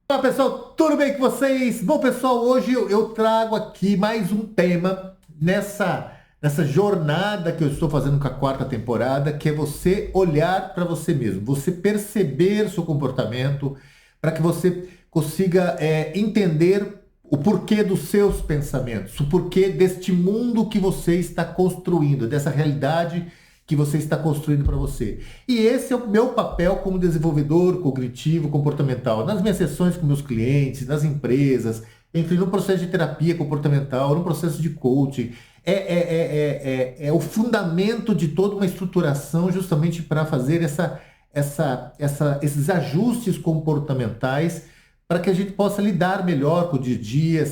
Olá pessoal, tudo bem com vocês? Bom pessoal, hoje eu trago aqui mais um tema nessa jornada que eu estou fazendo com a quarta temporada, que é você olhar para você mesmo, você perceber seu comportamento, para que você consiga entender o porquê dos seus pensamentos, o porquê deste mundo que você está construindo, dessa realidade que você está construindo para você. E esse é o meu papel como desenvolvedor cognitivo comportamental, nas minhas sessões com meus clientes, nas empresas, enfim, no processo de terapia comportamental, no processo de coaching. É o fundamento de toda uma estruturação justamente para fazer esses ajustes comportamentais para que a gente possa lidar melhor com o dia a dia,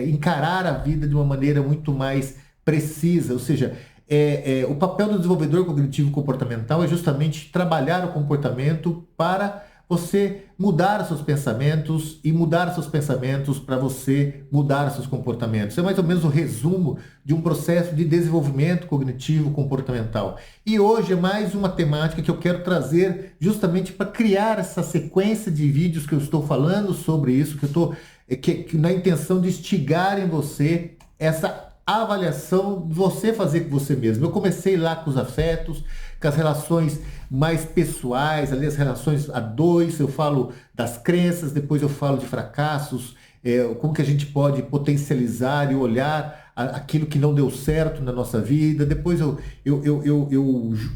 encarar a vida de uma maneira muito mais precisa, ou seja, o papel do desenvolvedor cognitivo comportamental é justamente trabalhar o comportamento para você mudar os seus pensamentos e mudar os seus pensamentos para você mudar os seus comportamentos. É mais ou menos o resumo de um processo de desenvolvimento cognitivo comportamental. E hoje é mais uma temática que eu quero trazer justamente para criar essa sequência de vídeos que eu estou falando sobre isso, que eu estou na intenção de instigar em você essa avaliação de você fazer com você mesmo. Eu comecei lá com os afetos, com as relações mais pessoais, ali as relações a dois, eu falo das crenças, depois eu falo de fracassos, como que a gente pode potencializar e olhar aquilo que não deu certo na nossa vida. Depois eu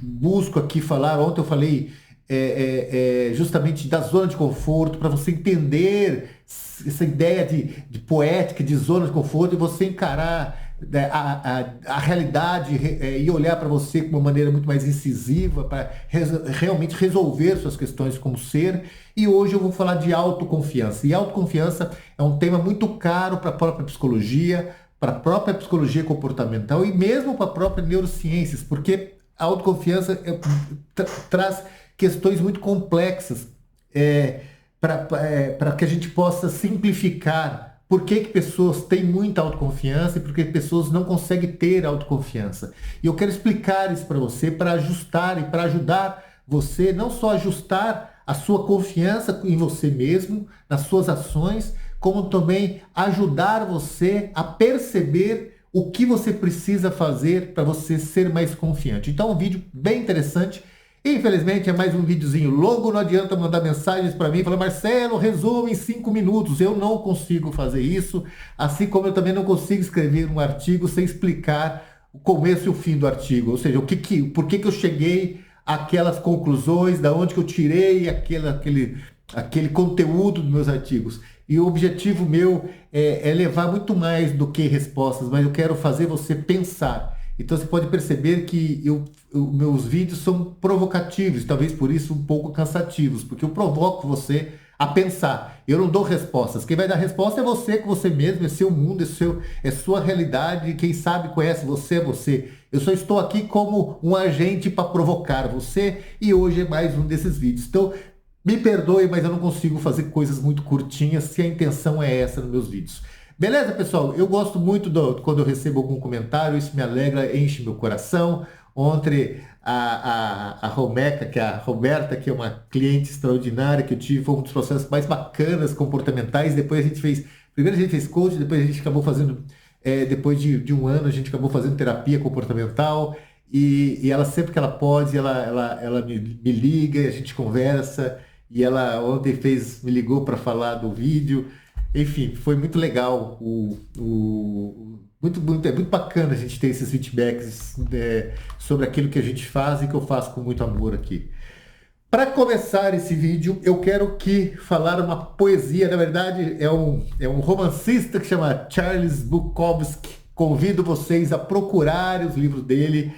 busco aqui falar, ontem eu falei justamente da zona de conforto, para você entender essa ideia de poética, de zona de conforto, e você encarar a realidade e olhar para você com uma maneira muito mais incisiva, para realmente resolver suas questões como ser. E hoje eu vou falar de autoconfiança. E autoconfiança é um tema muito caro para a própria psicologia, para a própria psicologia comportamental e mesmo para a própria neurociências, porque a autoconfiança traz questões muito complexas para que a gente possa simplificar por que pessoas têm muita autoconfiança e por que pessoas não conseguem ter autoconfiança. E eu quero explicar isso para você, para ajustar e para ajudar você não só ajustar a sua confiança em você mesmo, nas suas ações, como também ajudar você a perceber o que você precisa fazer para você ser mais confiante. Então, um vídeo bem interessante. Infelizmente é mais um videozinho longo, não adianta mandar mensagens para mim, falar, Marcelo, resume em 5 minutos. Eu não consigo fazer isso, assim como eu também não consigo escrever um artigo sem explicar o começo e o fim do artigo, ou seja, por que eu cheguei àquelas conclusões, da onde que eu tirei aquele conteúdo dos meus artigos. E o objetivo meu é levar muito mais do que respostas, mas eu quero fazer você pensar. Então você pode perceber que meus vídeos são provocativos, talvez por isso um pouco cansativos, porque eu provoco você a pensar. Eu não dou respostas. Quem vai dar resposta é você com você mesmo, é seu mundo, é sua realidade. Quem sabe conhece você é você. Eu só estou aqui como um agente para provocar você e hoje é mais um desses vídeos. Então, me perdoe, mas eu não consigo fazer coisas muito curtinhas se a intenção é essa nos meus vídeos. Beleza, pessoal? Eu gosto muito quando eu recebo algum comentário, isso me alegra, enche meu coração. Ontem a Romeca, que é a Roberta, que é uma cliente extraordinária que eu tive, foi um dos processos mais bacanas comportamentais. Depois a gente fez, primeiro a gente fez coaching, depois a gente acabou fazendo, depois de um ano, a gente acabou fazendo terapia comportamental. E ela sempre que ela pode, ela me liga, a gente conversa. E ela ontem me ligou para falar do vídeo. Enfim, foi muito legal. É muito bacana a gente ter esses feedbacks sobre aquilo que a gente faz e que eu faço com muito amor aqui. Para começar esse vídeo, eu quero falar uma poesia. Na verdade, é um romancista que chama Charles Bukowski. Convido vocês a procurarem os livros dele.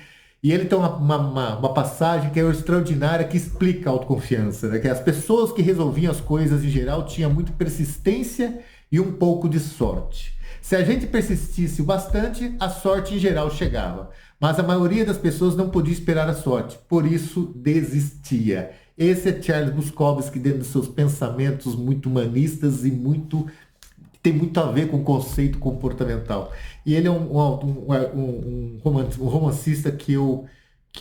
E ele tem uma passagem que é extraordinária, que explica a autoconfiança, né? Que as pessoas que resolviam as coisas em geral tinham muita persistência e um pouco de sorte. Se a gente persistisse bastante, a sorte em geral chegava. Mas a maioria das pessoas não podia esperar a sorte, por isso desistia. Esse é Charles Bukowski dentro dos seus pensamentos muito humanistas e tem muito a ver com o conceito comportamental. E ele é um romancista que eu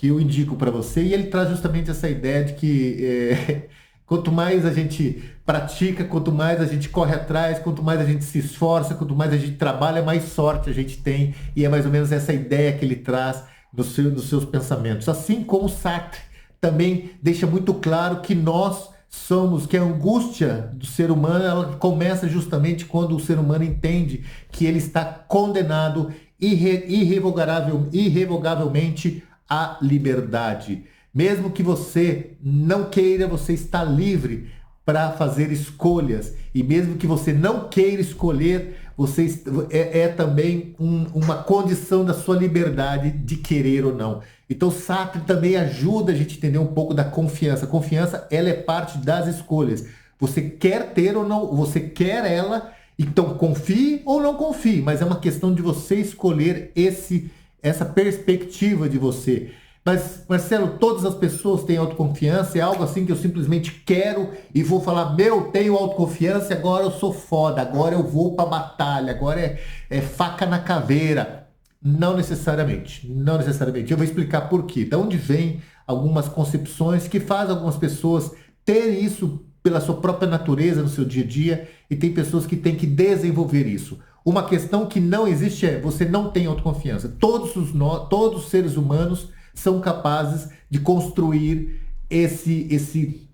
indico para você, e ele traz justamente essa ideia de que Quanto mais a gente pratica, quanto mais a gente corre atrás, quanto mais a gente se esforça, quanto mais a gente trabalha, mais sorte a gente tem. E é mais ou menos essa ideia que ele traz nos seus pensamentos. Assim como Sartre também deixa muito claro que nós somos, que a angústia do ser humano, ela começa justamente quando o ser humano entende que ele está condenado irrevogavelmente à liberdade. Mesmo que você não queira, você está livre para fazer escolhas. E mesmo que você não queira escolher, você é também uma condição da sua liberdade de querer ou não. Então, Sartre também ajuda a gente a entender um pouco da confiança. A confiança, ela é parte das escolhas. Você quer ter ou não, você quer ela, então confie ou não confie, mas é uma questão de você escolher essa perspectiva de você. Mas, Marcelo, todas as pessoas têm autoconfiança, é algo assim que eu simplesmente quero e vou falar, tenho autoconfiança, agora eu sou foda, agora eu vou pra batalha, agora é faca na caveira. Não necessariamente, não necessariamente. Eu vou explicar por quê. De onde vem algumas concepções que fazem algumas pessoas terem isso pela sua própria natureza no seu dia a dia e tem pessoas que têm que desenvolver isso. Uma questão que não existe é, você não tem autoconfiança. Todos os seres humanos são capazes de construir esse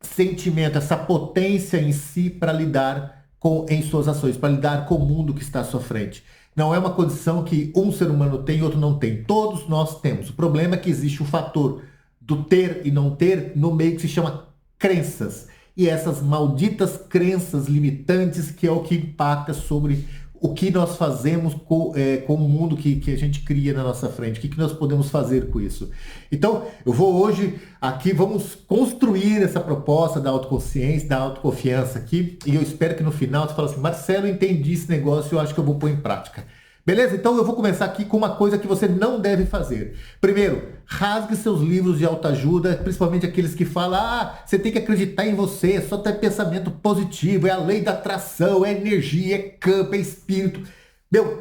sentimento, essa potência em si para lidar em suas ações, para lidar com o mundo que está à sua frente. Não é uma condição que um ser humano tem e outro não tem. Todos nós temos. O problema é que existe o fator do ter e não ter no meio que se chama crenças. E essas malditas crenças limitantes que é o que impacta sobre o que nós fazemos com o mundo que a gente cria na nossa frente, o que nós podemos fazer com isso. Então, eu vou hoje aqui, vamos construir essa proposta da autoconsciência, da autoconfiança aqui, e eu espero que no final você fale assim, Marcelo, eu entendi esse negócio, eu acho que eu vou pôr em prática. Beleza? Então eu vou começar aqui com uma coisa que você não deve fazer. Primeiro, rasgue seus livros de autoajuda, principalmente aqueles que falam, você tem que acreditar em você, só ter pensamento positivo, é a lei da atração, é energia, é campo, é espírito.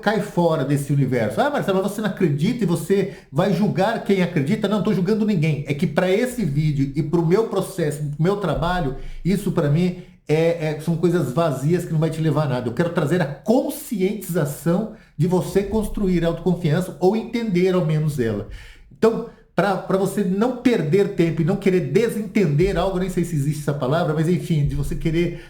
Cai fora desse universo. Marcelo, mas você não acredita e você vai julgar quem acredita? Não, estou julgando ninguém. É que para esse vídeo e para o meu processo, para o meu trabalho, isso para mim são coisas vazias que não vai te levar a nada. Eu quero trazer a conscientização de você construir a autoconfiança ou entender ao menos ela. Então, para você não perder tempo e não querer desentender algo, nem sei se existe essa palavra, mas enfim, de você querer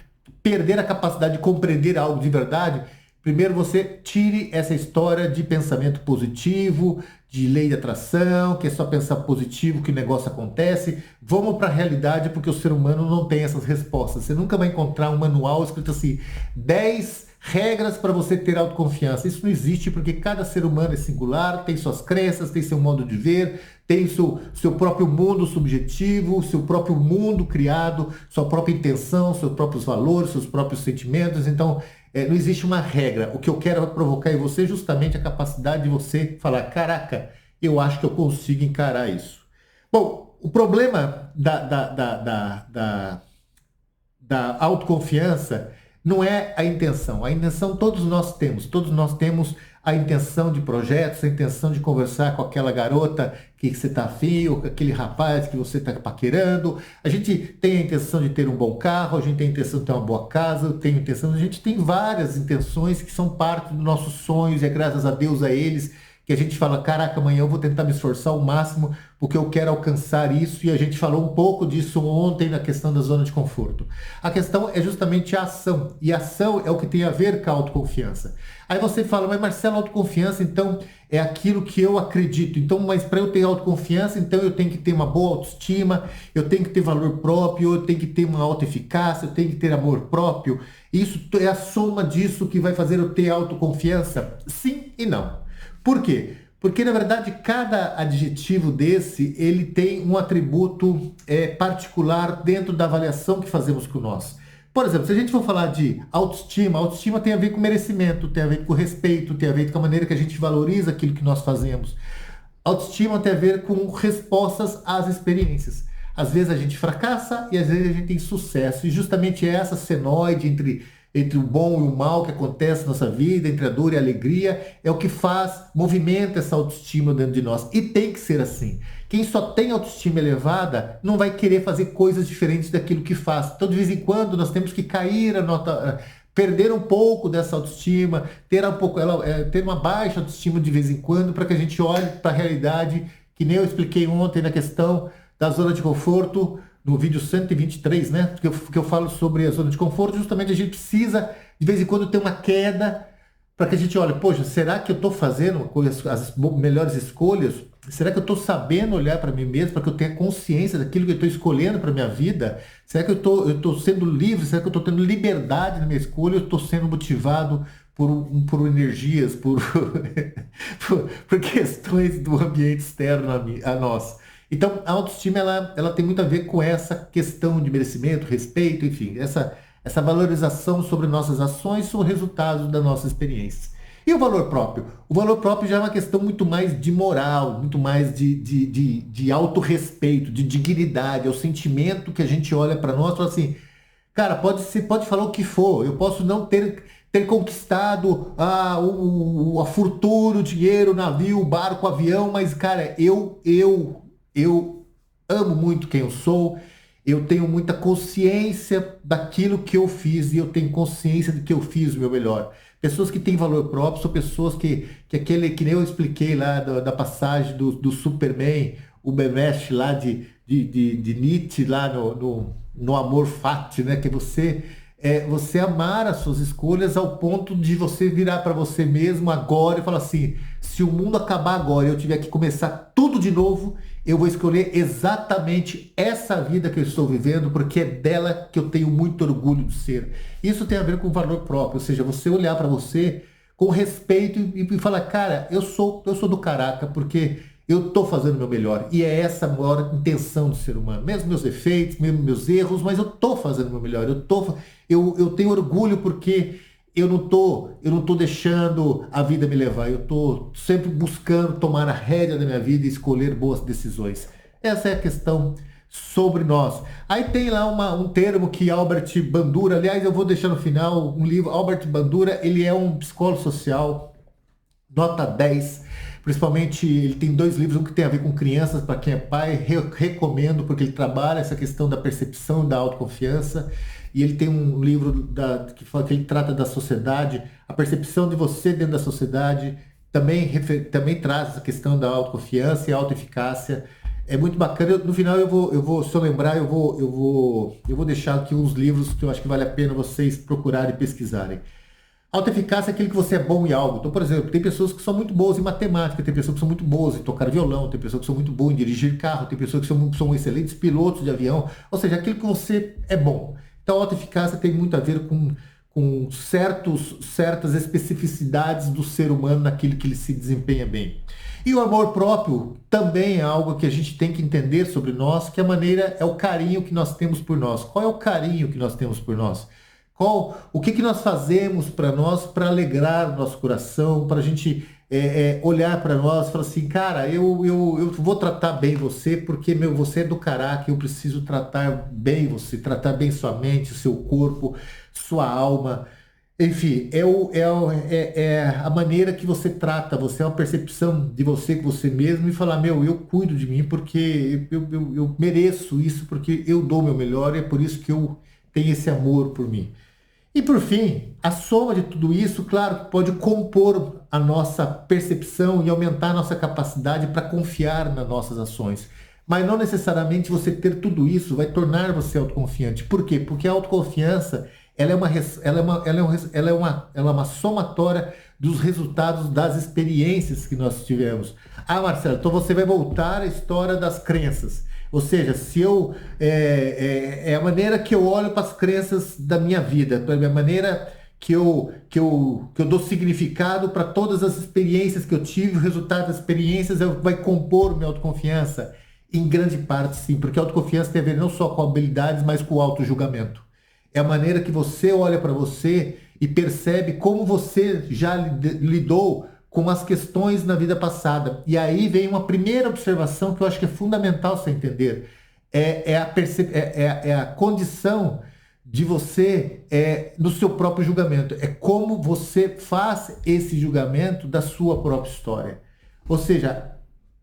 perder a capacidade de compreender algo de verdade, primeiro você tire essa história de pensamento positivo, de lei de atração, que é só pensar positivo que o negócio acontece. Vamos para a realidade, porque o ser humano não tem essas respostas. Você nunca vai encontrar um manual escrito assim, 10 regras para você ter autoconfiança. Isso não existe, porque cada ser humano é singular, tem suas crenças, tem seu modo de ver, tem seu próprio mundo subjetivo, seu próprio mundo criado, sua própria intenção, seus próprios valores, seus próprios sentimentos. Então, não existe uma regra. O que eu quero provocar em você é justamente a capacidade de você falar, caraca, eu acho que eu consigo encarar isso. Bom, o problema da autoconfiança não é a intenção. A intenção todos nós temos a intenção de projetos, a intenção de conversar com aquela garota que você está afim, ou com aquele rapaz que você está paquerando. A gente tem a intenção de ter um bom carro, a gente tem a intenção de ter uma boa casa, a gente tem várias intenções que são parte dos nossos sonhos, e é graças a Deus a eles que a gente fala, caraca, amanhã eu vou tentar me esforçar ao máximo porque eu quero alcançar isso, e a gente falou um pouco disso ontem na questão da zona de conforto. A questão é justamente a ação, e a ação é o que tem a ver com a autoconfiança. Aí você fala, mas Marcelo, autoconfiança então é aquilo que eu acredito, então, mas para eu ter autoconfiança, então eu tenho que ter uma boa autoestima, eu tenho que ter valor próprio, eu tenho que ter uma autoeficácia, eu tenho que ter amor próprio. Isso é a soma disso que vai fazer eu ter autoconfiança? Sim e não. Por quê? Porque, na verdade, cada adjetivo desse, ele tem um atributo particular dentro da avaliação que fazemos com nós. Por exemplo, se a gente for falar de autoestima tem a ver com merecimento, tem a ver com respeito, tem a ver com a maneira que a gente valoriza aquilo que nós fazemos. Autoestima tem a ver com respostas às experiências. Às vezes a gente fracassa e às vezes a gente tem sucesso. E justamente essa senoide entre entre o bom e o mal que acontece na nossa vida, entre a dor e a alegria, é o que faz, movimenta essa autoestima dentro de nós. E tem que ser assim. Quem só tem autoestima elevada não vai querer fazer coisas diferentes daquilo que faz. Então, de vez em quando, nós temos que cair a nota, perder um pouco dessa autoestima, ter uma baixa autoestima de vez em quando, para que a gente olhe para a realidade, que nem eu expliquei ontem na questão da zona de conforto, no vídeo 123, né? Que eu falo sobre a zona de conforto, justamente a gente precisa, de vez em quando, ter uma queda para que a gente olhe, poxa, será que eu estou fazendo as melhores escolhas? Será que eu estou sabendo olhar para mim mesmo, para que eu tenha consciência daquilo que eu estou escolhendo para a minha vida? Será que eu tô sendo livre? Será que eu estou tendo liberdade na minha escolha? Eu estou sendo motivado por energias, por questões do ambiente externo a nós? Então, a autoestima ela tem muito a ver com essa questão de merecimento, respeito, enfim, essa valorização sobre nossas ações, sobre resultados das nossas experiências. E o valor próprio? O valor próprio já é uma questão muito mais de moral, muito mais de autorrespeito, de dignidade, é o sentimento que a gente olha para nós e fala assim, cara, pode falar o que for, eu posso não ter conquistado a fortuna, o dinheiro, o navio, o barco, o avião, mas, cara, eu amo muito quem eu sou, eu tenho muita consciência daquilo que eu fiz e eu tenho consciência de que eu fiz o meu melhor. Pessoas que têm valor próprio são pessoas que nem eu expliquei lá da passagem do Superman, o Bemesh lá de Nietzsche, lá no Amor Fati, né? Que você amar as suas escolhas ao ponto de você virar para você mesmo agora e falar assim, se o mundo acabar agora e eu tiver que começar tudo de novo, eu vou escolher exatamente essa vida que eu estou vivendo, porque é dela que eu tenho muito orgulho de ser. Isso tem a ver com valor próprio, ou seja, você olhar para você com respeito e falar, cara, eu sou do caraca, porque eu estou fazendo o meu melhor. E é essa a maior intenção do ser humano. Mesmo meus defeitos, mesmo meus erros, mas eu estou fazendo o meu melhor. Eu tenho orgulho porque eu não tô deixando a vida me levar. Eu estou sempre buscando tomar a rédea da minha vida e escolher boas decisões. Essa é a questão sobre nós. Aí tem lá um termo que Albert Bandura, aliás, eu vou deixar no final um livro. Albert Bandura, ele é um psicólogo social, nota 10. Principalmente, ele tem 2 livros, um que tem a ver com crianças, para quem é pai, recomendo, porque ele trabalha essa questão da percepção da autoconfiança, e ele tem um livro que ele trata da sociedade, a percepção de você dentro da sociedade, também traz essa questão da autoconfiança e autoeficácia. É muito bacana. No final se eu lembrar, eu vou deixar aqui uns livros que eu acho que vale a pena vocês procurarem e pesquisarem. Autoeficácia é aquilo que você é bom em algo. Então, por exemplo, tem pessoas que são muito boas em matemática, tem pessoas que são muito boas em tocar violão, tem pessoas que são muito boas em dirigir carro, tem pessoas que são excelentes pilotos de avião, ou seja, aquilo que você é bom. Então, a autoeficácia tem muito a ver com certas especificidades do ser humano naquilo que ele se desempenha bem. E o amor próprio também é algo que a gente tem que entender sobre nós, que é o carinho que nós temos por nós. Qual é o carinho que nós temos por nós? O que nós fazemos para nós, para alegrar o nosso coração, para a gente olhar para nós e falar assim, cara, eu vou tratar bem você, porque você é do caraca, eu preciso tratar bem você, tratar bem sua mente, seu corpo, sua alma. Enfim, é a maneira que você trata, você é uma percepção de você com você mesmo e falar, eu cuido de mim porque eu mereço isso, porque eu dou o meu melhor e é por isso que eu tenho esse amor por mim. E por fim, a soma de tudo isso, claro, pode compor a nossa percepção e aumentar a nossa capacidade para confiar nas nossas ações. Mas não necessariamente você ter tudo isso vai tornar você autoconfiante. Por quê? Porque a autoconfiança ela é uma somatória dos resultados das experiências que nós tivemos. Ah, Marcelo, então você vai voltar à história das crenças. Ou seja, se é a maneira que eu olho para as crenças da minha vida, é a maneira que eu dou significado para todas as experiências que eu tive, o resultado das experiências vai compor minha autoconfiança. Em grande parte, sim, porque a autoconfiança tem a ver não só com habilidades, mas com o autojulgamento. É a maneira que você olha para você e percebe como você já lidou com as questões na vida passada. E aí vem uma primeira observação que eu acho que é fundamental você entender. É a condição de você no seu próprio julgamento. É como você faz esse julgamento da sua própria história. Ou seja,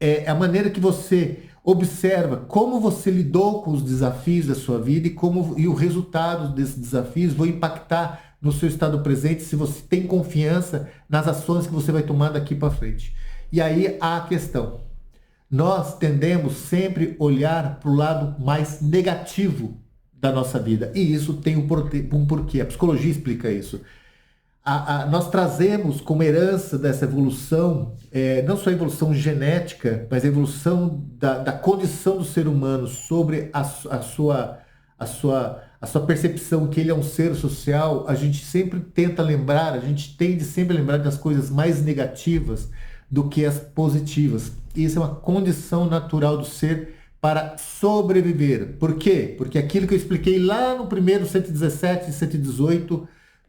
é a maneira que você observa como você lidou com os desafios da sua vida e o resultado desses desafios vão impactar no seu estado presente, se você tem confiança nas ações que você vai tomar daqui para frente. E aí há a questão. Nós tendemos sempre olhar para o lado mais negativo da nossa vida. E isso tem um porquê. A psicologia explica isso. Nós trazemos como herança dessa evolução, não só a evolução genética, mas a evolução da condição do ser humano sobre a sua percepção que ele é um ser social. A gente sempre tenta lembrar, a gente tende sempre a lembrar das coisas mais negativas do que as positivas. Isso é uma condição natural do ser para sobreviver. Por quê? Porque aquilo que eu expliquei lá no primeiro 117 e 118,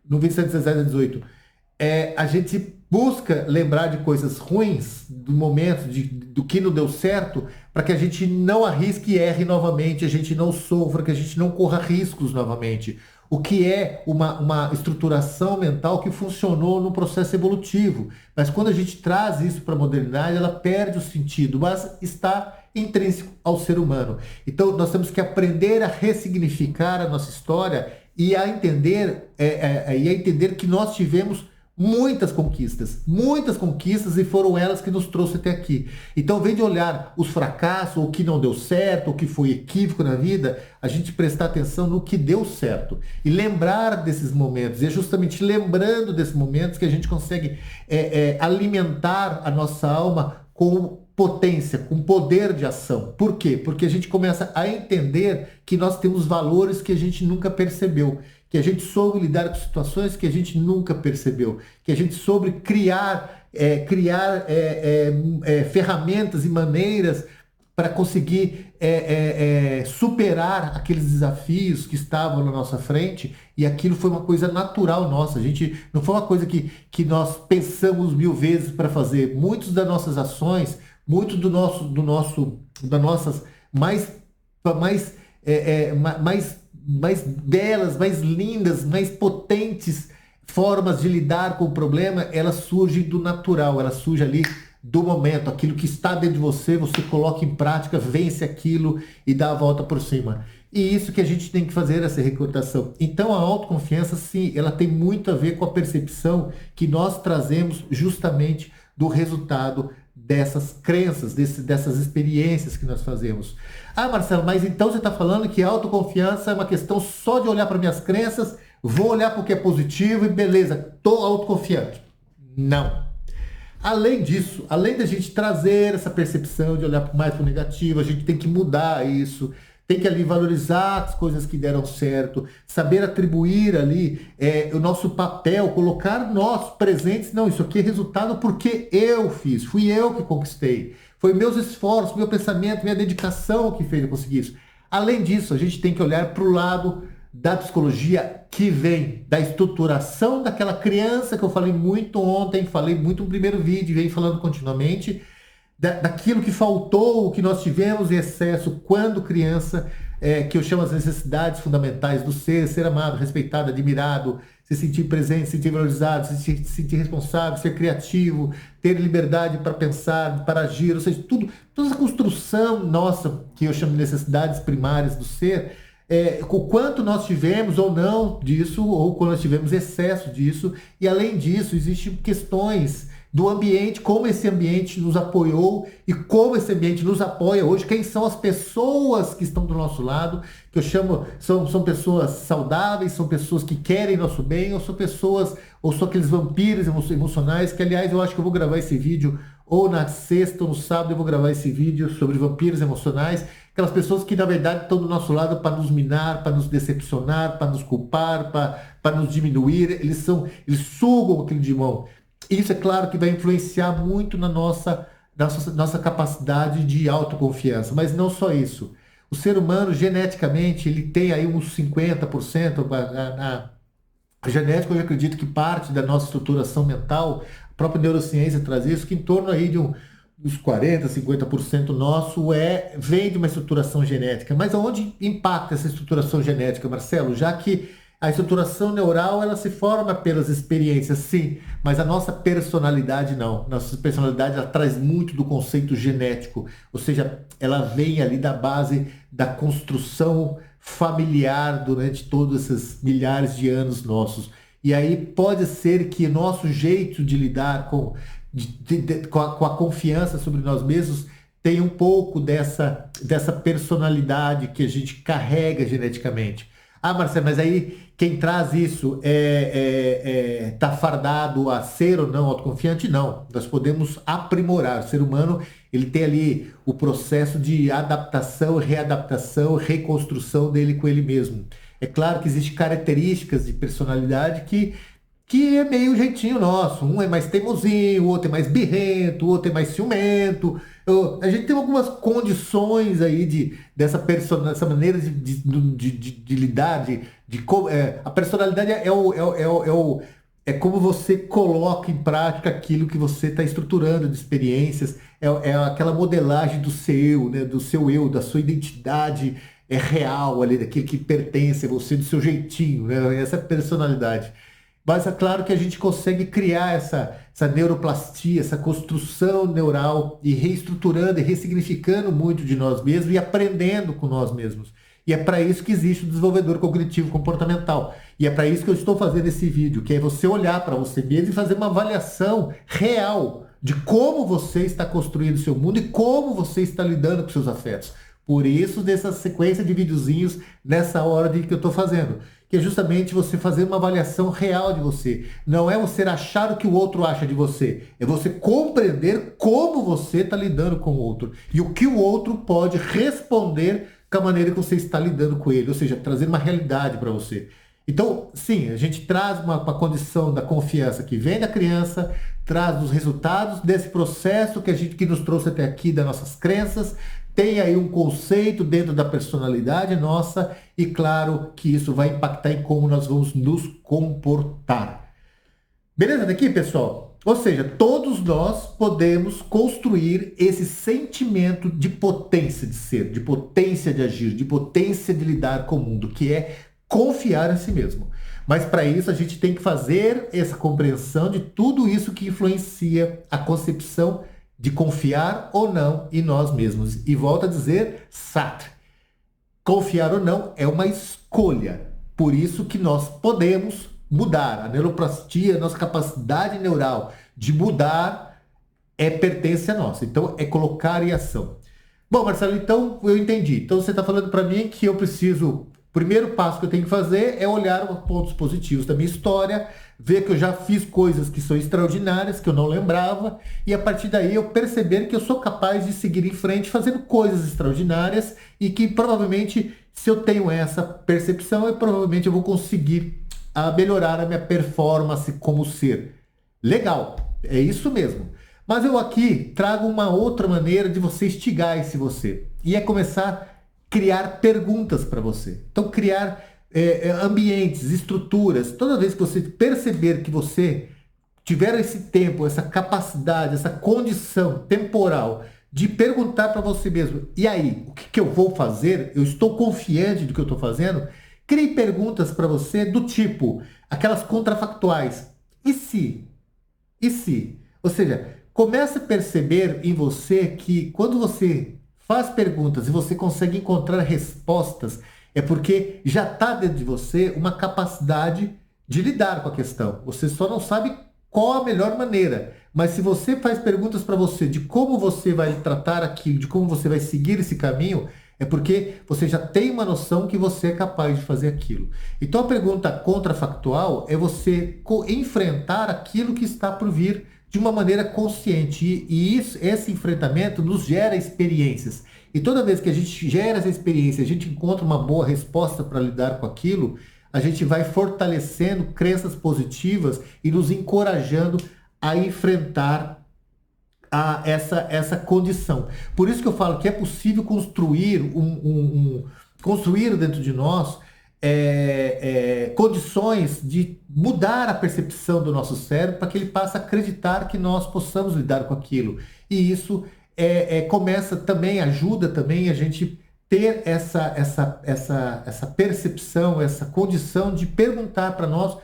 no 27, 17 e 18, a gente busca lembrar de coisas ruins, do momento, do que não deu certo, para que a gente não arrisque e erre novamente, a gente não sofra, que a gente não corra riscos novamente. O que é uma estruturação mental que funcionou no processo evolutivo. Mas quando a gente traz isso para a modernidade, ela perde o sentido, mas está intrínseco ao ser humano. Então, nós temos que aprender a ressignificar a nossa história e a entender que nós tivemos muitas conquistas e foram elas que nos trouxe até aqui. Então, ao invés de olhar os fracassos, o que não deu certo, o que foi equívoco na vida, a gente prestar atenção no que deu certo e lembrar desses momentos. E é justamente lembrando desses momentos que a gente consegue alimentar a nossa alma com potência, com poder de ação. Por quê? Porque a gente começa a entender que nós temos valores que a gente nunca percebeu, que a gente soube lidar com situações que a gente nunca percebeu, que a gente soube criar ferramentas e maneiras para conseguir superar aqueles desafios que estavam na nossa frente, e aquilo foi uma coisa natural nossa. A gente não foi uma coisa que nós pensamos 1000 vezes para fazer. Muitas das nossas ações, muito das nossas mais belas, mais lindas, mais potentes formas de lidar com o problema, elas surgem do natural, elas surgem ali do momento. Aquilo que está dentro de você, você coloca em prática, vence aquilo e dá a volta por cima. E isso que a gente tem que fazer, essa recordação. Então a autoconfiança, sim, ela tem muito a ver com a percepção que nós trazemos justamente do resultado dessas crenças, dessas experiências que nós fazemos. Ah, Marcelo, mas então você está falando que a autoconfiança é uma questão só de olhar para minhas crenças, vou olhar para o que é positivo e beleza, estou autoconfiante. Não. Além disso, além da gente trazer essa percepção de olhar mais para o negativo, a gente tem que mudar isso, tem que ali valorizar as coisas que deram certo, saber atribuir ali o nosso papel, colocar nós presentes. Não, isso aqui é resultado porque eu fiz, fui eu que conquistei. Foi meus esforços, meu pensamento, minha dedicação que fez eu conseguir isso. Além disso, a gente tem que olhar para o lado da psicologia que vem da estruturação daquela criança que eu falei muito ontem, falei muito no primeiro vídeo e venho falando continuamente, daquilo que faltou, o que nós tivemos em excesso quando criança, que eu chamo as necessidades fundamentais do ser amado, respeitado, admirado, se sentir presente, se sentir valorizado, se sentir responsável, ser criativo, ter liberdade para pensar, para agir, ou seja, toda essa construção nossa, que eu chamo de necessidades primárias do ser, o quanto nós tivemos ou não disso, ou quando nós tivemos excesso disso, e além disso, existem questões do ambiente, como esse ambiente nos apoiou e como esse ambiente nos apoia hoje, quem são as pessoas que estão do nosso lado, que eu chamo, são pessoas saudáveis, são pessoas que querem nosso bem, ou são aqueles vampiros emocionais, que aliás eu acho que eu vou gravar esse vídeo, ou na sexta ou no sábado eu vou gravar esse vídeo sobre vampiros emocionais, aquelas pessoas que na verdade estão do nosso lado para nos minar, para nos decepcionar, para nos culpar, para nos diminuir, eles sugam aquilo de mão. Isso é claro que vai influenciar muito na nossa capacidade de autoconfiança, mas não só isso. O ser humano, geneticamente, ele tem aí uns 50%, a genética, eu acredito que parte da nossa estruturação mental, a própria neurociência traz isso, que em torno aí de os 40, 50% nosso vem de uma estruturação genética. Mas aonde impacta essa estruturação genética, Marcelo? Já que a estruturação neural ela se forma pelas experiências, sim, mas a nossa personalidade não. Nossa personalidade ela traz muito do conceito genético, ou seja, ela vem ali da base da construção familiar durante todos esses milhares de anos nossos. E aí pode ser que nosso jeito de lidar com a confiança sobre nós mesmos tenha um pouco dessa personalidade que a gente carrega geneticamente. Ah, Marcelo, mas aí quem traz isso tá fardado a ser ou não autoconfiante? Não. Nós podemos aprimorar. O ser humano ele tem ali o processo de adaptação, readaptação, reconstrução dele com ele mesmo. É claro que existem características de personalidade que é meio jeitinho nosso. Um é mais teimosinho, o outro é mais birrento, o outro é mais ciumento. A gente tem algumas condições aí dessa maneira de lidar, a personalidade é como você coloca em prática aquilo que você está estruturando de experiências, é aquela modelagem do seu, né, do seu eu, da sua identidade real ali, daquilo que pertence a você, do seu jeitinho, né, essa personalidade. Mas é claro que a gente consegue criar essa neuroplastia, essa construção neural e reestruturando e ressignificando muito de nós mesmos e aprendendo com nós mesmos. E é para isso que existe o desenvolvedor cognitivo comportamental. E é para isso que eu estou fazendo esse vídeo, que é você olhar para você mesmo e fazer uma avaliação real de como você está construindo o seu mundo e como você está lidando com seus afetos. Por isso, dessa sequência de videozinhos nessa hora que eu estou fazendo. Que é justamente você fazer uma avaliação real de você. Não é você achar o que o outro acha de você. É você compreender como você está lidando com o outro. E o que o outro pode responder com a maneira que você está lidando com ele. Ou seja, trazer uma realidade para você. Então, sim, a gente traz uma condição da confiança que vem da criança, traz os resultados desse processo que nos trouxe até aqui, das nossas crenças, tem aí um conceito dentro da personalidade nossa e claro que isso vai impactar em como nós vamos nos comportar. Beleza daqui, pessoal? Ou seja, todos nós podemos construir esse sentimento de potência de ser, de potência de agir, de potência de lidar com o mundo, que é confiar em si mesmo. Mas para isso a gente tem que fazer essa compreensão de tudo isso que influencia a concepção de confiar ou não em nós mesmos. E volto a dizer, Sartre, confiar ou não é uma escolha. Por isso que nós podemos mudar. A neuroplastia, a nossa capacidade neural de mudar pertence a nós. Então é colocar em ação. Bom, Marcelo, então eu entendi. Então você está falando para mim que eu preciso... O primeiro passo que eu tenho que fazer é olhar os pontos positivos da minha história, ver que eu já fiz coisas que são extraordinárias, que eu não lembrava, e a partir daí eu perceber que eu sou capaz de seguir em frente fazendo coisas extraordinárias e que provavelmente, se eu tenho essa percepção, provavelmente eu vou conseguir melhorar a minha performance como ser. Legal, é isso mesmo. Mas eu aqui trago uma outra maneira de você instigar esse você, e é começar criar perguntas para você. Então, criar ambientes, estruturas. Toda vez que você perceber que você tiver esse tempo, essa capacidade, essa condição temporal de perguntar para você mesmo, e aí, o que eu vou fazer? Eu estou confiante do que eu estou fazendo? Crie perguntas para você do tipo, aquelas contrafactuais. E se? E se? Ou seja, comece a perceber em você que quando você faz perguntas e você consegue encontrar respostas, é porque já está dentro de você uma capacidade de lidar com a questão. Você só não sabe qual a melhor maneira. Mas se você faz perguntas para você de como você vai tratar aquilo, de como você vai seguir esse caminho, é porque você já tem uma noção que você é capaz de fazer aquilo. Então a pergunta contrafactual é você enfrentar aquilo que está por vir de uma maneira consciente. E esse enfrentamento nos gera experiências. E toda vez que a gente gera essa experiência, a gente encontra uma boa resposta para lidar com aquilo, a gente vai fortalecendo crenças positivas e nos encorajando a enfrentar essa condição. Por isso que eu falo que é possível construir construir dentro de nós condições de mudar a percepção do nosso cérebro para que ele passe a acreditar que nós possamos lidar com aquilo. E isso começa também, ajuda também a gente ter essa percepção, essa condição de perguntar para nós,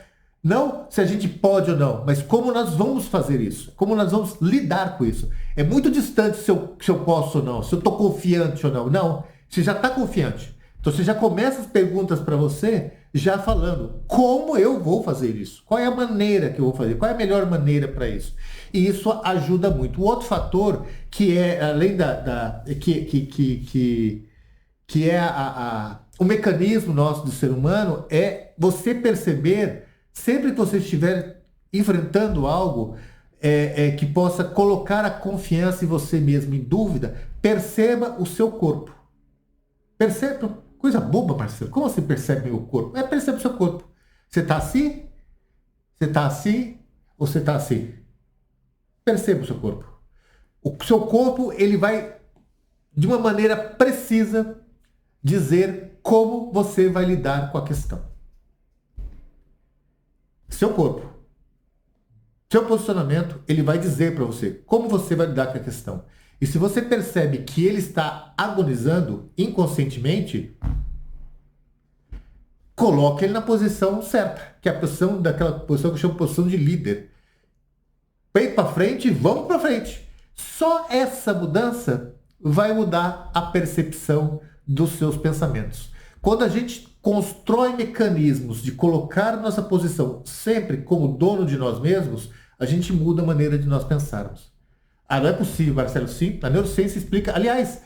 não se a gente pode ou não, mas como nós vamos fazer isso, como nós vamos lidar com isso. É muito distante se eu posso ou não, se eu estou confiante ou não. Não, você já está confiante. Então você já começa as perguntas para você já falando como eu vou fazer isso, qual é a maneira que eu vou fazer, qual é a melhor maneira para isso. E isso ajuda muito. O outro fator que é, além que é o mecanismo nosso do ser humano, é você perceber, sempre que você estiver enfrentando algo que possa colocar a confiança em você mesmo em dúvida, perceba o seu corpo. Perceba, coisa boba, Marcelo. Como você percebe o corpo? Perceba o seu corpo. Você está assim? Você está assim? Ou você está assim? Perceba o seu corpo. O seu corpo, ele vai, de uma maneira precisa, dizer como você vai lidar com a questão. Seu corpo, seu posicionamento, ele vai dizer para você como você vai lidar com a questão. E se você percebe que ele está agonizando inconscientemente, coloque ele na posição certa, que é a posição daquela posição que eu chamo de posição de líder. Peito para frente, vamos para frente. Só essa mudança vai mudar a percepção dos seus pensamentos. Quando a gente constrói mecanismos de colocar nossa posição sempre como dono de nós mesmos, a gente muda a maneira de nós pensarmos. Não é possível, Marcelo? Sim, a neurociência explica. Aliás,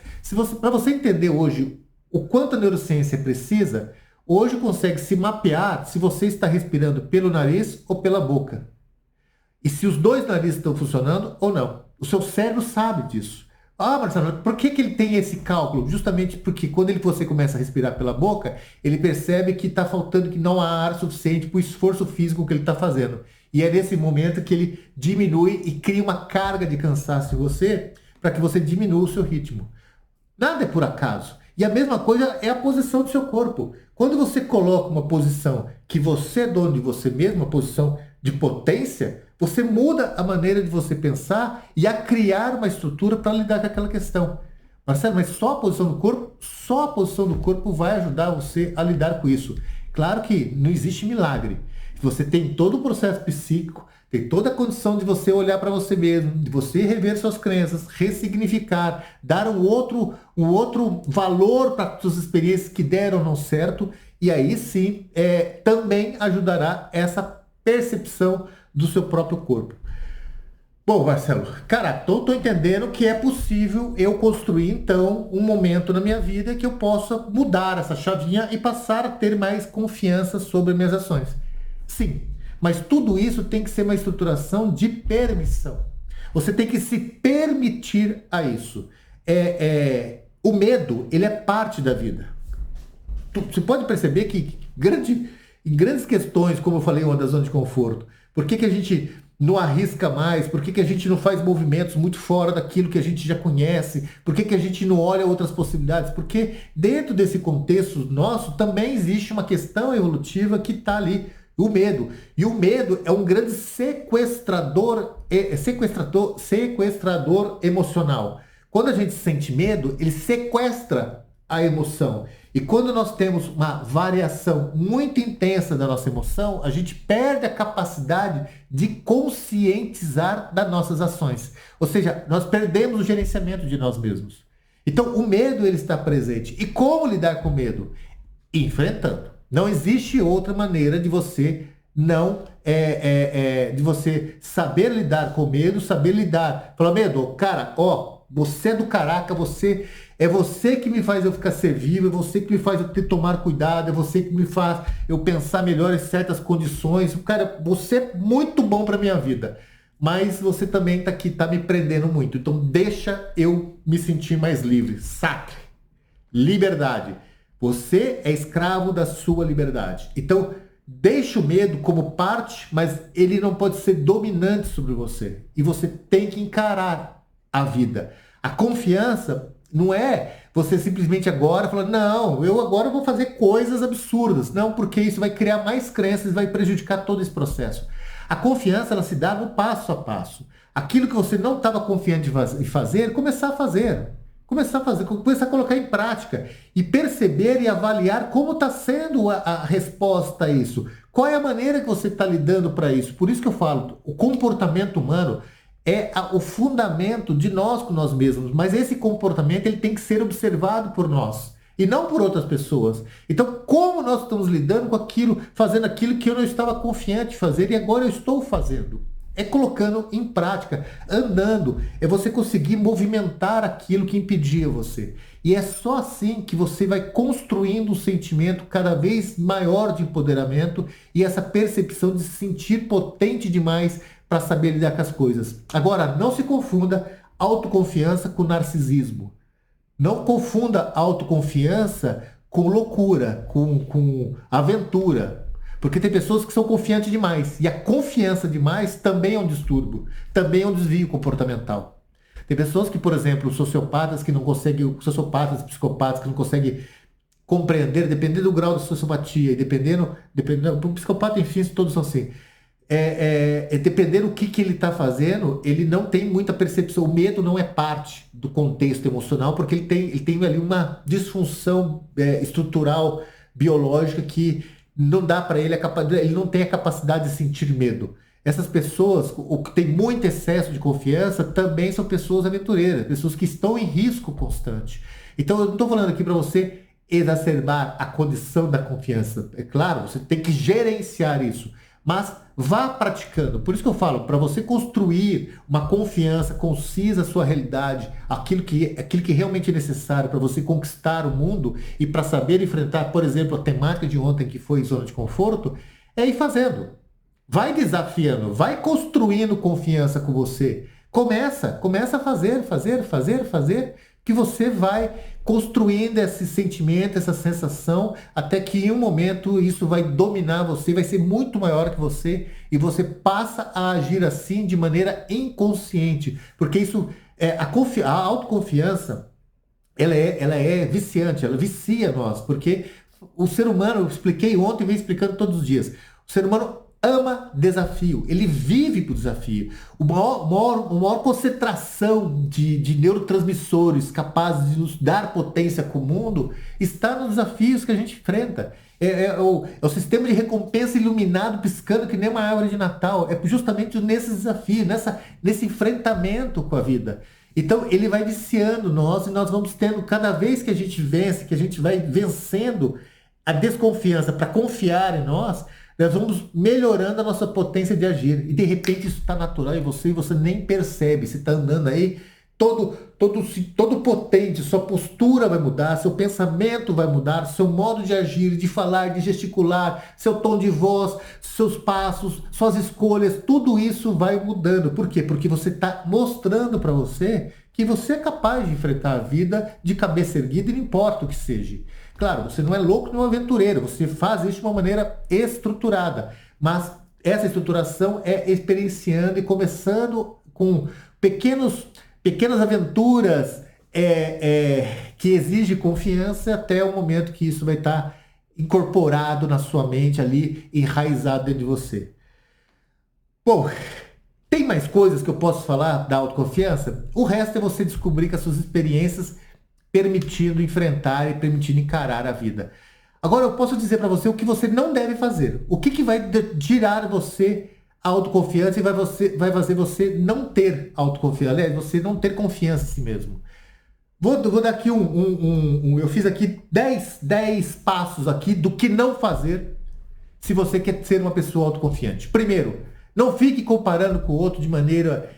para você entender hoje o quanto a neurociência precisa, hoje consegue se mapear se você está respirando pelo nariz ou pela boca. E se os dois narizes estão funcionando ou não. O seu cérebro sabe disso. Marcelo, por que ele tem esse cálculo? Justamente porque quando você começa a respirar pela boca, ele percebe que está faltando, que não há ar suficiente para o esforço físico que ele está fazendo. E é nesse momento que ele diminui e cria uma carga de cansaço em você, para que você diminua o seu ritmo. Nada é por acaso. E a mesma coisa é a posição do seu corpo. Quando você coloca uma posição que você é dono de você mesmo, uma posição de potência, você muda a maneira de você pensar e a criar uma estrutura para lidar com aquela questão. Marcelo, mas só a posição do corpo? Só a posição do corpo vai ajudar você a lidar com isso. Claro que não existe milagre. Você tem todo o processo psíquico, tem toda a condição de você olhar para você mesmo, de você rever suas crenças, ressignificar, dar um outro valor para as suas experiências que deram ou não certo, e aí sim também ajudará essa percepção do seu próprio corpo. Bom, Marcelo, cara, tô entendendo que é possível eu construir, então, um momento na minha vida que eu possa mudar essa chavinha e passar a ter mais confiança sobre minhas ações. Sim, mas tudo isso tem que ser uma estruturação de permissão. Você tem que se permitir a isso. O medo, ele é parte da vida. Você pode perceber que em grandes questões, como eu falei, uma da zona de conforto, por que a gente não arrisca mais? Por que a gente não faz movimentos muito fora daquilo que a gente já conhece? Por que a gente não olha outras possibilidades? Porque dentro desse contexto nosso também existe uma questão evolutiva que está ali, o medo. E o medo é um grande sequestrador emocional. Quando a gente sente medo, ele sequestra a emoção. E quando nós temos uma variação muito intensa da nossa emoção, a gente perde a capacidade de conscientizar das nossas ações. Ou seja, nós perdemos o gerenciamento de nós mesmos. Então, o medo ele está presente. E como lidar com o medo? Enfrentando. Não existe outra maneira de você de você saber lidar com o medo, saber lidar. Fala, medo, cara, você é do caraca, é você que me faz eu ficar ser vivo, é você que me faz eu ter tomar cuidado, é você que me faz eu pensar melhor em certas condições. Cara, você é muito bom para minha vida, mas você também tá me prendendo muito. Então deixa eu me sentir mais livre. Sacre. Liberdade. Você é escravo da sua liberdade. Então deixa o medo como parte, mas ele não pode ser dominante sobre você. E você tem que encarar a vida. A confiança, Não é você simplesmente agora falar, não, eu agora vou fazer coisas absurdas. Não, porque isso vai criar mais crenças, vai prejudicar todo esse processo. A confiança, ela se dá no passo a passo. Aquilo que você não estava confiante em fazer, começar a fazer. Começar a fazer, começar a colocar em prática e perceber e avaliar como está sendo a resposta a isso. Qual é a maneira que você está lidando para isso? Por isso que eu falo, o comportamento humano é o fundamento de nós com nós mesmos, mas esse comportamento ele tem que ser observado por nós e não por outras pessoas. Então, como nós estamos lidando com aquilo, fazendo aquilo que eu não estava confiante de fazer e agora eu estou fazendo? É colocando em prática, andando, é você conseguir movimentar aquilo que impedia você. E é só assim que você vai construindo um sentimento cada vez maior de empoderamento e essa percepção de se sentir potente demais para saber lidar com as coisas. Agora, não se confunda autoconfiança com narcisismo. Não confunda autoconfiança com loucura, com aventura. Porque tem pessoas que são confiantes demais. E a confiança demais também é um distúrbio, também é um desvio comportamental. Tem pessoas que, por exemplo, sociopatas que não conseguem, sociopatas, psicopatas que não conseguem compreender, dependendo do grau da sociopatia, e dependendo do psicopata, enfim, todos são assim. Dependendo do que ele está fazendo, ele não tem muita percepção. O medo não é parte do contexto emocional, porque ele tem ali uma disfunção estrutural, biológica, que não dá para ele, ele não tem a capacidade de sentir medo. Essas pessoas, o que tem muito excesso de confiança, também são pessoas aventureiras, pessoas que estão em risco constante. Então, eu não estou falando aqui para você exacerbar a condição da confiança. É claro, você tem que gerenciar isso, mas vá praticando. Por isso que eu falo, para você construir uma confiança concisa à sua realidade, aquilo que realmente é necessário para você conquistar o mundo e para saber enfrentar, por exemplo, a temática de ontem que foi zona de conforto, é ir fazendo. Vai desafiando, vai construindo confiança com você. Começa a fazer, que você vai construindo esse sentimento, essa sensação, até que em um momento isso vai dominar você, vai ser muito maior que você, e você passa a agir assim de maneira inconsciente, porque isso a autoconfiança, ela é viciante, ela vicia nós, porque o ser humano, eu expliquei ontem e venho explicando todos os dias, o ser humano ama desafio, ele vive para o desafio. A maior concentração de neurotransmissores capazes de nos dar potência com o mundo está nos desafios que a gente enfrenta. É o sistema de recompensa iluminado piscando que nem uma árvore de Natal. É justamente nesse desafio, nesse enfrentamento com a vida. Então ele vai viciando nós e nós vamos tendo, cada vez que a gente vence, que a gente vai vencendo a desconfiança para confiar em nós vamos melhorando a nossa potência de agir. E de repente isso está natural em você e você nem percebe. Você está andando aí todo potente, sua postura vai mudar, seu pensamento vai mudar, seu modo de agir, de falar, de gesticular, seu tom de voz, seus passos, suas escolhas, tudo isso vai mudando. Por quê? Porque você está mostrando para você que você é capaz de enfrentar a vida de cabeça erguida, e não importa o que seja. Claro, você não é louco, não é aventureiro, você faz isso de uma maneira estruturada, mas essa estruturação é experienciando e começando com pequenas aventuras que exigem confiança até o momento que isso vai estar incorporado na sua mente ali, enraizado dentro de você. Bom, tem mais coisas que eu posso falar da autoconfiança? O resto é você descobrir com as suas experiências permitindo enfrentar e permitindo encarar a vida. Agora eu posso dizer para você o que você não deve fazer. O que vai tirar você a autoconfiança e vai fazer você não ter autoconfiança. Aliás, você não ter confiança em si mesmo. Vou dar aqui eu fiz aqui 10 passos aqui do que não fazer se você quer ser uma pessoa autoconfiante. Primeiro, não fique comparando com o outro de maneira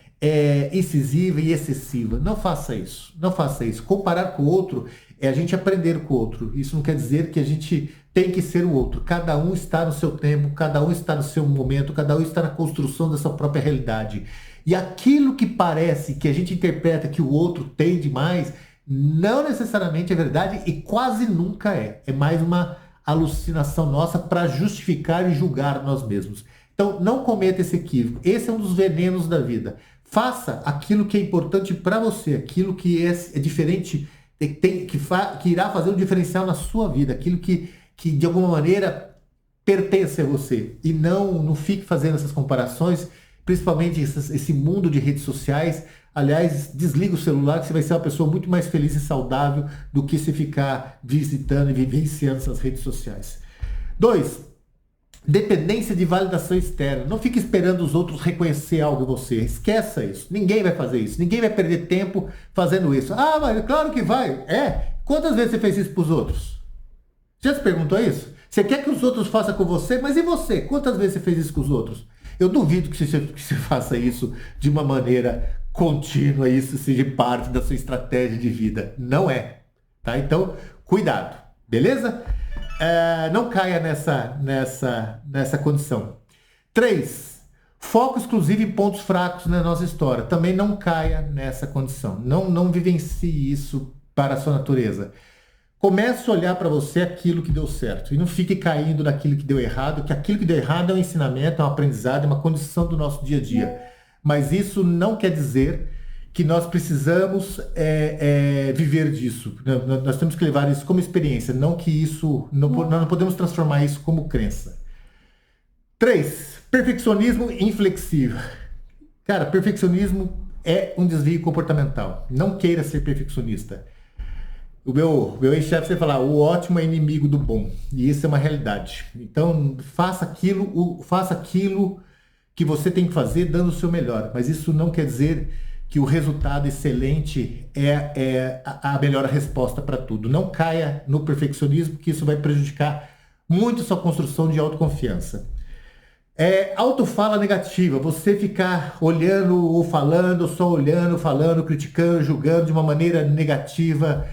incisiva e excessiva. Não faça isso. Não faça isso. Comparar com o outro é a gente aprender com o outro. Isso não quer dizer que a gente tem que ser o outro. Cada um está no seu tempo, cada um está no seu momento, cada um está na construção da sua própria realidade. E aquilo que parece, que a gente interpreta que o outro tem demais, não necessariamente é verdade e quase nunca é. É mais uma alucinação nossa para justificar e julgar nós mesmos. Então, não cometa esse equívoco. Esse é um dos venenos da vida. Faça aquilo que é importante para você, aquilo que é diferente que irá fazer um diferencial na sua vida, aquilo que de alguma maneira pertence a você. E não fique fazendo essas comparações, principalmente esse mundo de redes sociais. Aliás, desliga o celular que você vai ser uma pessoa muito mais feliz e saudável do que se ficar visitando e vivenciando essas redes sociais. 2. Dependência de validação externa. Não fique esperando os outros reconhecer algo em você. Esqueça isso. Ninguém vai fazer isso. Ninguém vai perder tempo fazendo isso. Ah, mas claro que vai. Quantas vezes você fez isso para os outros? Já se perguntou isso? Você quer que os outros façam com você, mas e você? Quantas vezes você fez isso com os outros? Eu duvido que você faça isso de uma maneira contínua, isso seja parte da sua estratégia de vida. Não é. Tá? Então, cuidado. Beleza? Não caia nessa condição. 3. Foco exclusivo em pontos fracos na nossa história. Também não caia nessa condição. Não vivencie isso para a sua natureza. Comece a olhar para você aquilo que deu certo. E não fique caindo naquilo que deu errado, que aquilo que deu errado é um ensinamento, é um aprendizado, é uma condição do nosso dia a dia. Mas isso não quer dizer que nós precisamos viver disso. Nós temos que levar isso como experiência, não que isso... Nós não podemos transformar isso como crença. 3. Perfeccionismo inflexível. Cara, perfeccionismo é um desvio comportamental. Não queira ser perfeccionista. O meu ex-chefe sempre fala, o ótimo é inimigo do bom. E isso é uma realidade. Então, faça aquilo que você tem que fazer dando o seu melhor. Mas isso não quer dizer que o resultado excelente é a melhor resposta para tudo. Não caia no perfeccionismo, que isso vai prejudicar muito a sua construção de autoconfiança. Autofala negativa, você ficar olhando ou falando, só olhando, falando, criticando, julgando de uma maneira negativa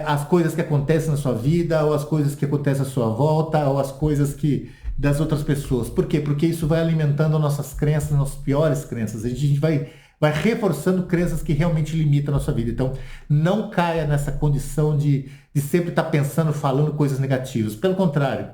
as coisas que acontecem na sua vida, ou as coisas que acontecem à sua volta, ou as coisas das outras pessoas. Por quê? Porque isso vai alimentando nossas crenças, nossas piores crenças. A gente vai reforçando crenças que realmente limitam a nossa vida. Então, não caia nessa condição de sempre estar pensando, falando coisas negativas. Pelo contrário,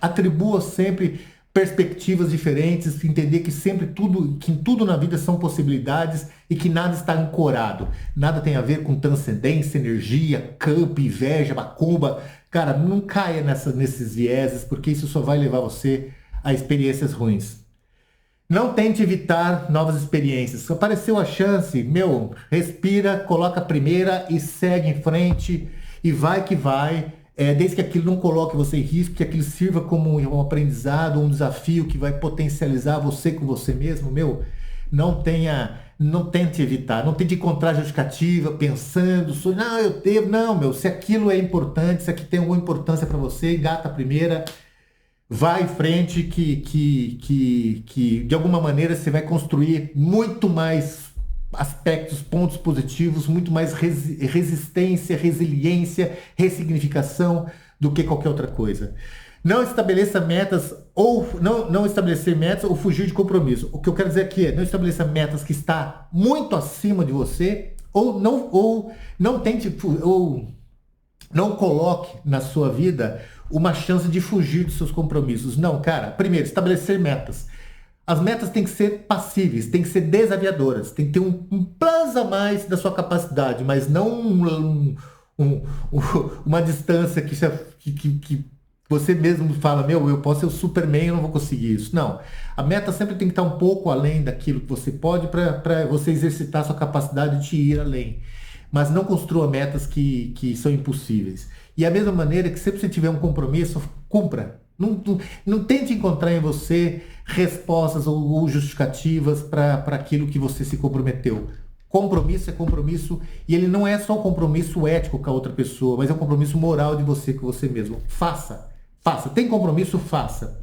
atribua sempre perspectivas diferentes, entender que tudo na vida são possibilidades e que nada está ancorado. Nada tem a ver com transcendência, energia, campo, inveja, macumba. Cara, não caia nesses vieses, porque isso só vai levar você a experiências ruins. Não tente evitar novas experiências. Se apareceu a chance, respira, coloca a primeira e segue em frente e vai que vai. Desde que aquilo não coloque você em risco, que aquilo sirva como um aprendizado, um desafio que vai potencializar você com você mesmo, não tente evitar, não tente encontrar justificativa, pensando, se aquilo é importante, se aqui tem alguma importância para você, engata a primeira, vai em frente, que de alguma maneira você vai construir muito mais aspectos, pontos positivos, muito mais resistência, resiliência, ressignificação do que qualquer outra coisa. Não estabeleça metas ou não estabelecer metas ou fugir de compromisso. O que eu quero dizer aqui não estabeleça metas que está muito acima de você ou não tente ou não coloque na sua vida uma chance de fugir dos seus compromissos. Não, cara, primeiro, estabelecer metas. As metas têm que ser passíveis, têm que ser desafiadoras, tem que ter um plus a mais da sua capacidade, mas não uma distância que você mesmo fala, eu posso ser o Superman, eu não vou conseguir isso. Não, a meta sempre tem que estar um pouco além daquilo que você pode para você exercitar a sua capacidade de ir além. Mas não construa metas que são impossíveis. E a mesma maneira que sempre você tiver um compromisso, cumpra. Não tente encontrar em você respostas ou justificativas para aquilo que você se comprometeu. Compromisso é compromisso e ele não é só um compromisso ético com a outra pessoa, mas é um compromisso moral de você com você mesmo. Faça. Tem compromisso, faça.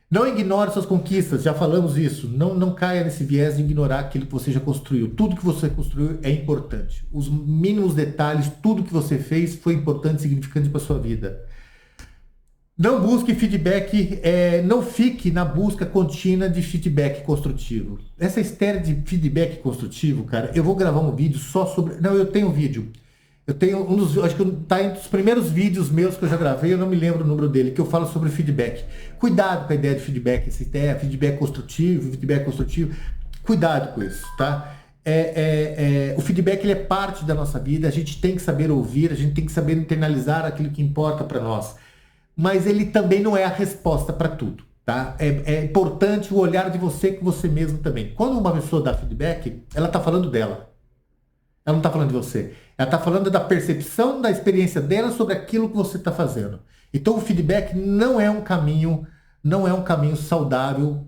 Não ignore suas conquistas, já falamos isso. Não caia nesse viés de ignorar aquilo que você já construiu. Tudo que você construiu é importante. Os mínimos detalhes, tudo que você fez foi importante e significante para a sua vida. Não busque feedback, não fique na busca contínua de feedback construtivo. Essa história de feedback construtivo, cara, eu vou gravar um vídeo só sobre... Não, eu tenho um vídeo. Eu tenho acho que tá entre os primeiros vídeos meus que eu já gravei, eu não me lembro o número dele, que eu falo sobre feedback. Cuidado com a ideia de feedback, essa ideia, feedback construtivo. Cuidado com isso, tá? o feedback ele é parte da nossa vida, a gente tem que saber ouvir, a gente tem que saber internalizar aquilo que importa para nós. Mas ele também não é a resposta para tudo, tá? É importante o olhar de você com você mesmo também. Quando uma pessoa dá feedback, ela está falando dela. Ela não está falando de você. Ela está falando da percepção, da experiência dela sobre aquilo que você está fazendo. Então o feedback não é um caminho saudável.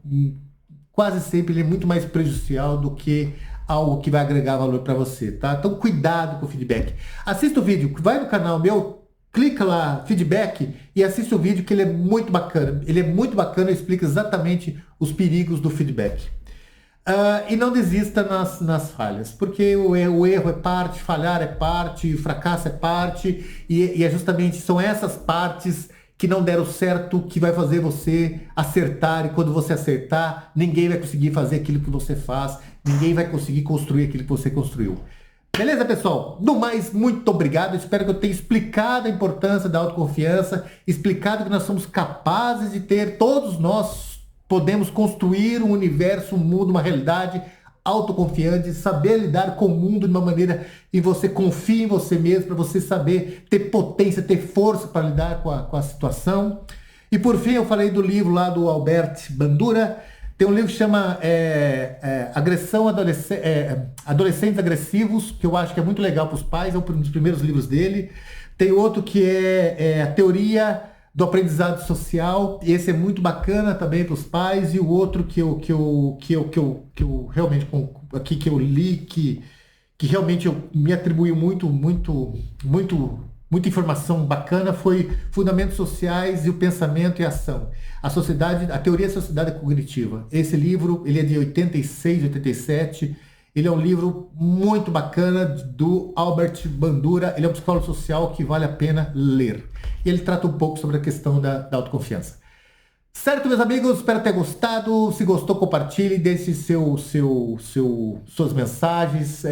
Quase sempre ele é muito mais prejudicial do que algo que vai agregar valor para você, tá? Então cuidado com o feedback. Assista o vídeo, vai no canal meu, clica lá, feedback, e assista o vídeo que ele é muito bacana. Ele é muito bacana, explica exatamente os perigos do feedback. E não desista nas falhas, porque o erro é parte, falhar é parte, o fracasso é parte, e é justamente são essas partes que não deram certo que vai fazer você acertar, e quando você acertar, ninguém vai conseguir fazer aquilo que você faz, ninguém vai conseguir construir aquilo que você construiu. Beleza, pessoal? No mais, muito obrigado. Espero que eu tenha explicado a importância da autoconfiança, explicado que nós somos capazes de ter, todos nós podemos construir um universo, um mundo, uma realidade autoconfiante, saber lidar com o mundo de uma maneira em você confia em você mesmo, para você saber ter potência, ter força para lidar com a situação. E por fim, eu falei do livro lá do Albert Bandura. Tem um livro que chama Agressão Adolescentes Agressivos, que eu acho que é muito legal para os pais, é um dos primeiros livros dele. Tem outro que é A Teoria do Aprendizado Social, e esse é muito bacana também para os pais. E o outro que eu realmente aqui que eu li, que realmente me atribuiu muita informação bacana, foi Fundamentos Sociais e o Pensamento e a Ação. A Teoria da Sociedade Cognitiva. Esse livro, ele é de 86, 87. Ele é um livro muito bacana do Albert Bandura. Ele é um psicólogo social que vale a pena ler. E ele trata um pouco sobre a questão da autoconfiança. Certo, meus amigos? Espero ter gostado. Se gostou, compartilhe, deixe suas mensagens.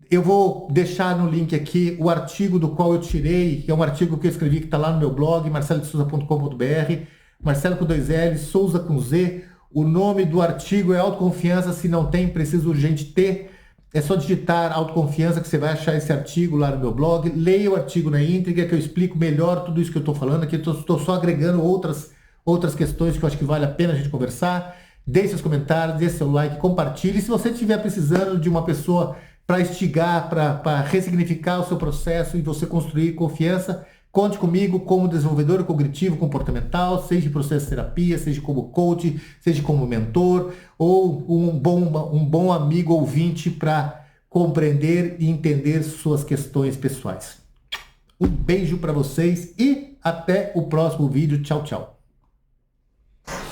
Eu vou deixar no link aqui o artigo do qual eu tirei, que é um artigo que eu escrevi que está lá no meu blog, marcelodesouza.com.br, Marcelo com 2 L's, Souza com Z. O nome do artigo é Autoconfiança, se não tem, precisa urgente ter. É só digitar autoconfiança que você vai achar esse artigo lá no meu blog. Leia o artigo na íntegra, que eu explico melhor tudo isso que eu estou falando aqui. Estou só agregando outras questões que eu acho que vale a pena a gente conversar. Deixe seus comentários, deixe seu like, compartilhe. Se você estiver precisando de uma pessoa para instigar, para ressignificar o seu processo e você construir confiança, conte comigo como desenvolvedor cognitivo comportamental, seja em processo de terapia, seja como coach, seja como mentor, ou um bom amigo ouvinte para compreender e entender suas questões pessoais. Um beijo para vocês e até o próximo vídeo. Tchau, tchau.